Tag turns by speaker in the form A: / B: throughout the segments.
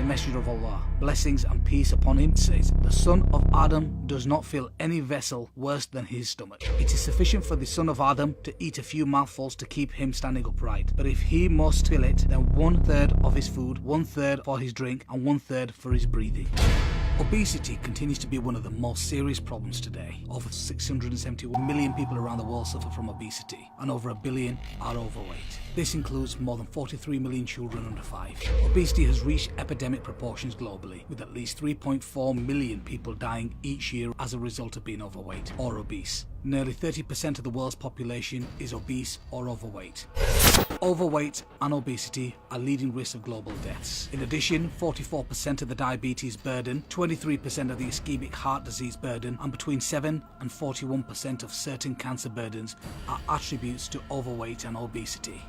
A: the Messenger of Allah, blessings and peace upon him, says, "The son of Adam does not fill any vessel worse than his stomach. It is sufficient for the son of Adam to eat a few mouthfuls to keep him standing upright. But if he must fill it, then 1/3 of his food, 1/3 for his drink, and 1/3 for his breathing." Obesity continues to be one of the most serious problems today. Over 671 million people around the world suffer from obesity, and over 1 billion are overweight. This includes more than 43 million children under 5. Obesity has reached epidemic proportions globally, with at least 3.4 million people dying each year as a result of being overweight or obese. Nearly 30% of the world's population is obese or overweight. Overweight and obesity are leading risks of global deaths. In addition, 44% of the diabetes burden, 23% of the ischemic heart disease burden, and between 7 and 41% of certain cancer burdens are attributes to overweight and obesity.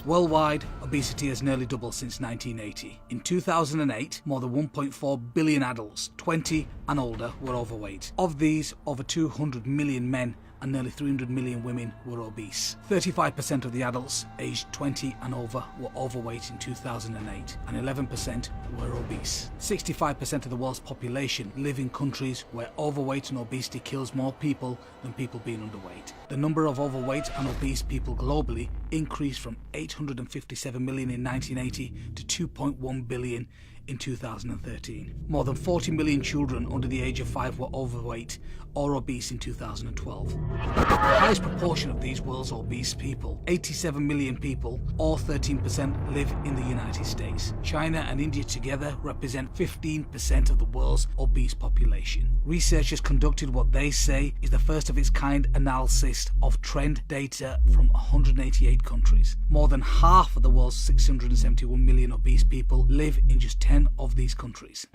A: Worldwide, obesity has nearly doubled since 1980. In 2008, more than 1.4 billion adults, 20 and older, were overweight. Of these, over 200 million men and nearly 300 million women were obese. 35% of the adults aged 20 and over were overweight in 2008, and 11% were obese. 65% of the world's population live in countries where overweight and obesity kills more people than people being underweight. The number of overweight and obese people globally increased from 857 million in 1980 to 2.1 billion in 2013. More than 40 million children under the age of 5 were overweight or obese in 2012. The highest proportion of these world's obese people, 87 million people, or 13%, live in the United States. China and India together represent 15% of the world's obese population. Researchers conducted what they say is the first of its kind analysis of trend data from 188 countries. More than half of the world's 671 million obese people live in just 10 of these countries.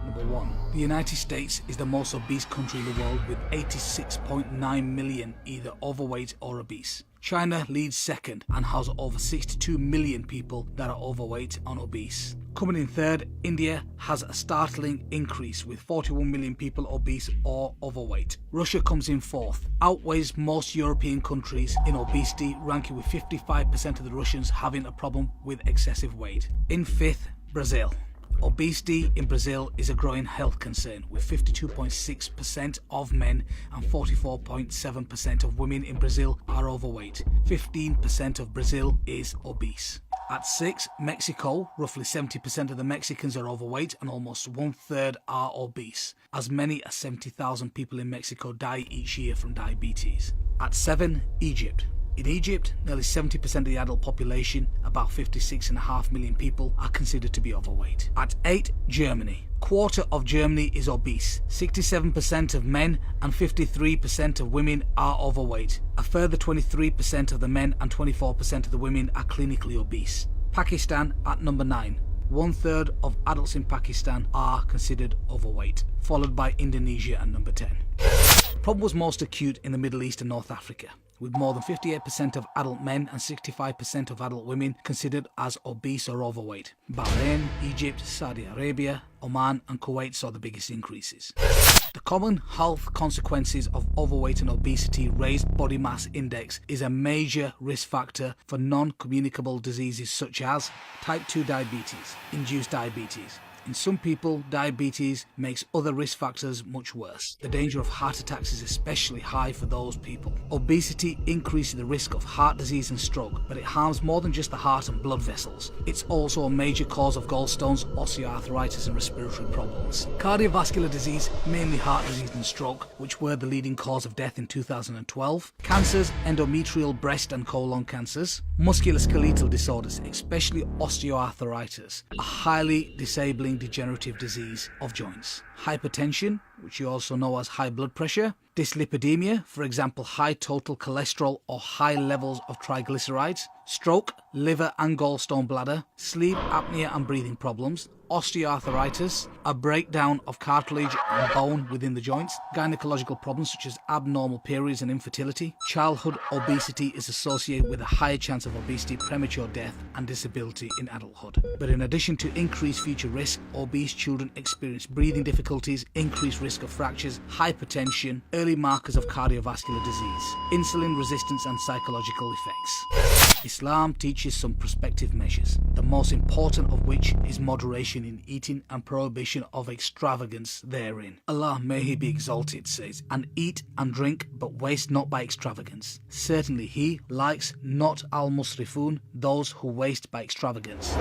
A: Number 1. The United States is the most obese country in the world, with 86.9 million either overweight or obese. China leads second and has over 62 million people that are overweight and obese. Coming in third, India has a startling increase with 41 million people obese or overweight. Russia comes in fourth, outweighs most European countries in obesity, ranking with 55% of the Russians having a problem with excessive weight. In fifth, Brazil. Obesity in Brazil is a growing health concern, with 52.6% of men and 44.7% of women in Brazil are overweight. 15% of Brazil is obese. At 6, Mexico. Roughly 70% of the Mexicans are overweight and almost 1/3 are obese. As many as 70,000 people in Mexico die each year from diabetes. At 7, Egypt. In Egypt, nearly 70% of the adult population, about 56.5 million people, are considered to be overweight. At 8, Germany. Quarter of Germany is obese. 67% of men and 53% of women are overweight. A further 23% of the men and 24% of the women are clinically obese. Pakistan at number 9. 1/3 of adults in Pakistan are considered overweight, followed by Indonesia at number 10. The problem was most acute in the Middle East and North Africa, with more than 58% of adult men and 65% of adult women considered as obese or overweight. Bahrain, Egypt, Saudi Arabia, Oman and Kuwait saw the biggest increases. The common health consequences of overweight and obesity, raised body mass index, is a major risk factor for non-communicable diseases such as type 2 diabetes, induced diabetes. In some people, diabetes makes other risk factors much worse. The danger of heart attacks is especially high for those people. Obesity increases the risk of heart disease and stroke, but it harms more than just the heart and blood vessels. It's also a major cause of gallstones, osteoarthritis and respiratory problems. Cardiovascular disease, mainly heart disease and stroke, which were the leading cause of death in 2012. Cancers, endometrial, breast and colon cancers. Musculoskeletal disorders, especially osteoarthritis, a highly disabling degenerative disease of joints. Hypertension, which you also know as high blood pressure. Dyslipidemia, for example high total cholesterol or high levels of triglycerides. Stroke, liver and gallstone bladder. Sleep apnea and breathing problems. Osteoarthritis, a breakdown of cartilage and bone within the joints. Gynecological problems such as abnormal periods and infertility. Childhood obesity is associated with a higher chance of obesity, premature death and disability in adulthood. But in addition to increased future risk, obese children experience breathing difficulties, increased risk of fractures, hypertension, early markers of cardiovascular disease, insulin resistance and psychological effects. Islam teaches some prospective measures, the most important of which is moderation in eating and prohibition of extravagance therein. Allah, may He be exalted, says, "And eat and drink, but waste not by extravagance. Certainly He likes not al-musrifun, those who waste by extravagance."